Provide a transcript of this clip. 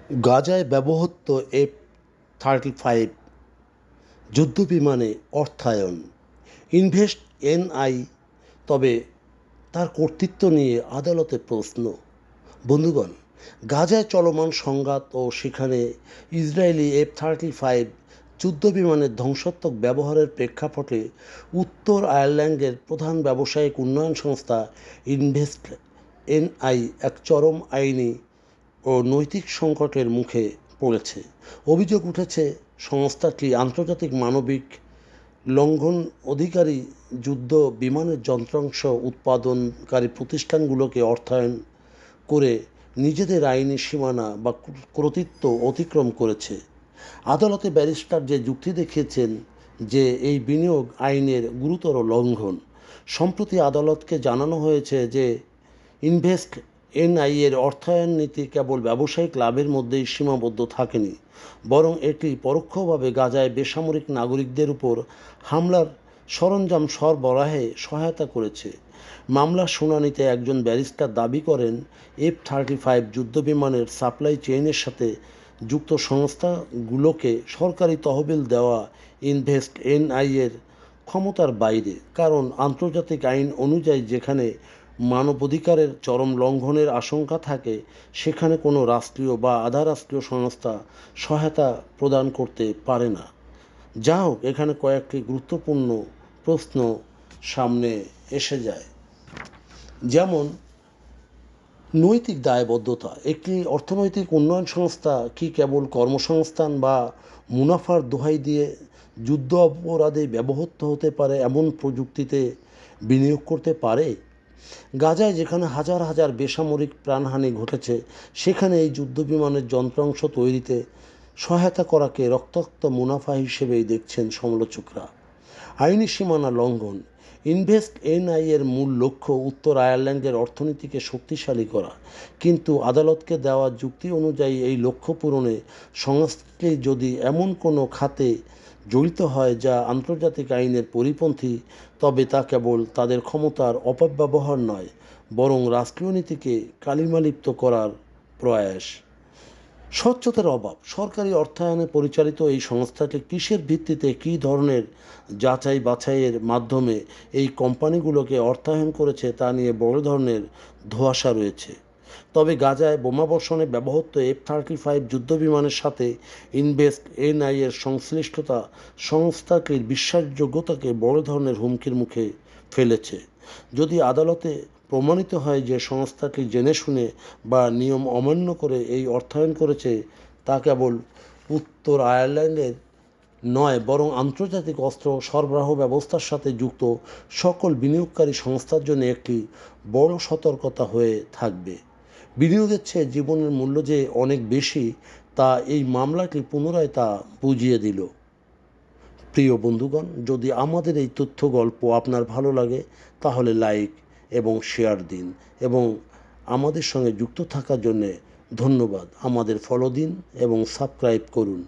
গাজায় ব্যবহৃত F-35 যুদ্ধবিমানে অর্থায়ন ইনভেস্ট এনআই, তবে তার কর্তৃত্ব নিয়ে আদালতে প্রশ্ন। বন্ধুগণ, গাজায় চলমান সংঘাত ও সেখানে ইসরায়েলি F-35 যুদ্ধবিমানের ধ্বংসাত্মক ব্যবহারের প্রেক্ষাপটে উত্তর আয়ারল্যান্ডের প্রধান ব্যবসায়িক উন্নয়ন সংস্থা ইনভেস্ট এনআই এক চরম আইনি ও নৈতিক সংকটের মুখে পড়েছে। অভিযোগ উঠেছে সংস্থাটি আন্তর্জাতিক মানবিক লঙ্ঘন অধিকারী যুদ্ধ বিমানের যন্ত্রাংশ উৎপাদনকারী প্রতিষ্ঠানগুলোকে অর্থায়ন করে নিজেদের আইনি সীমানা বা কর্তৃত্ব অতিক্রম করেছে। আদালতে ব্যারিস্টার যে যুক্তি দেখিয়েছেন যে এই বিনিয়োগ আইনের গুরুতর লঙ্ঘন। সম্প্রতি আদালতকে জানানো হয়েছে যে ইনভেস্ট এনআই এর অর্থায়ন নীতি কেবল ব্যবসায়িক লাভের মধ্যেই সীমাবদ্ধ থাকেনি, বরং এটি পরোক্ষভাবে গাজায় বেসামরিক নাগরিকদের উপর হামলার সরঞ্জাম সরবরাহে সহায়তা করেছে। মামলার শুনানিতে একজন ব্যারিস্টার দাবি করেন, F-35 যুদ্ধবিমানের সাপ্লাই চেইনের সাথে যুক্ত সংস্থাগুলোকে সরকারি তহবিল দেওয়া ইনভেস্ট এনআই এর ক্ষমতার বাইরে, কারণ আন্তর্জাতিক আইন অনুযায়ী যেখানে মানবাধিকারের চরম লঙ্ঘনের আশঙ্কা থাকে সেখানে কোনো রাষ্ট্রীয় বা আধা রাষ্ট্রীয় সংস্থা সহায়তা প্রদান করতে পারে না। যা হোক, এখানে কয়েকটি গুরুত্বপূর্ণ প্রশ্ন সামনে এসে যায়। যেমন নৈতিক দায়বদ্ধতা। একটি অর্থনৈতিক উন্নয়ন সংস্থা কি কেবল কর্মসংস্থান বা মুনাফার দোহাই দিয়ে যুদ্ধ অপরাধে ব্যবহৃত হতে পারে এমন প্রযুক্তিতে বিনিয়োগ করতে পারে? গাজায় যেখানে হাজার হাজার বেসামরিক প্রাণহানি ঘটেছে সেখানে এই যুদ্ধবিমানের যন্ত্রাংশ তৈরিতে সহায়তা করাকে রক্তাক্ত মুনাফা হিসেবেই দেখছেন সমালোচকরা। আইনি সীমানা লঙ্ঘন। ইনভেস্ট এনআই এর মূল লক্ষ্য উত্তর আয়ারল্যান্ডের অর্থনীতিকে শক্তিশালী করা, কিন্তু আদালতকে দেওয়া যুক্তি অনুযায়ী এই লক্ষ্য পূরণে সংস্থাটি যদি এমন কোনো খাতে জড়িত হয় যা আন্তর্জাতিক আইনের পরিপন্থী, তবে তা কেবল তাদের ক্ষমতার অপব্যবহার নয়, বরং রাষ্ট্রীয় নীতিকে কালিমালিপ্ত করার প্রয়াস। স্বচ্ছতার অভাব। সরকারি অর্থায়নে পরিচালিত এই সংস্থাটি কিসের ভিত্তিতে কী ধরনের যাচাই বাছাইয়ের মাধ্যমে এই কোম্পানিগুলোকে অর্থায়ন করেছে তা নিয়ে বড় ধরনের ধোঁয়াশা রয়েছে। তবে গাজায় বোমাবর্ষণে ব্যবহৃত F-35 যুদ্ধবিমানের সাথে ইনভেস্ট এনআই এর সংশ্লিষ্টতা সংস্থাটির বিশ্বাসযোগ্যতাকে বড় ধরনের হুমকির মুখে ফেলেছে। যদি আদালতে প্রমাণিত হয় যে সংস্থাটি জেনে শুনে বা নিয়ম অমান্য করে এই অর্থায়ন করেছে, তা কেবল উত্তর আয়ারল্যান্ডের নয়, বরং আন্তর্জাতিক অস্ত্র সরবরাহ ব্যবস্থার সাথে যুক্ত সকল বিনিয়োগকারী সংস্থার জন্য একটি বড় সতর্কতা হয়ে থাকবে। বিনিয়োগের চেয়ে জীবনের মূল্য যে অনেক বেশি, তা এই মামলাটি পুনরায় তা বুঝিয়ে দিল। প্রিয় বন্ধুগণ, যদি আমাদের এই তথ্য গল্প আপনার ভালো লাগে তাহলে লাইক এবং শেয়ার দিন, এবং আমাদের সঙ্গে যুক্ত থাকার জন্যে ধন্যবাদ। আমাদের ফলো দিন এবং সাবস্ক্রাইব করুন।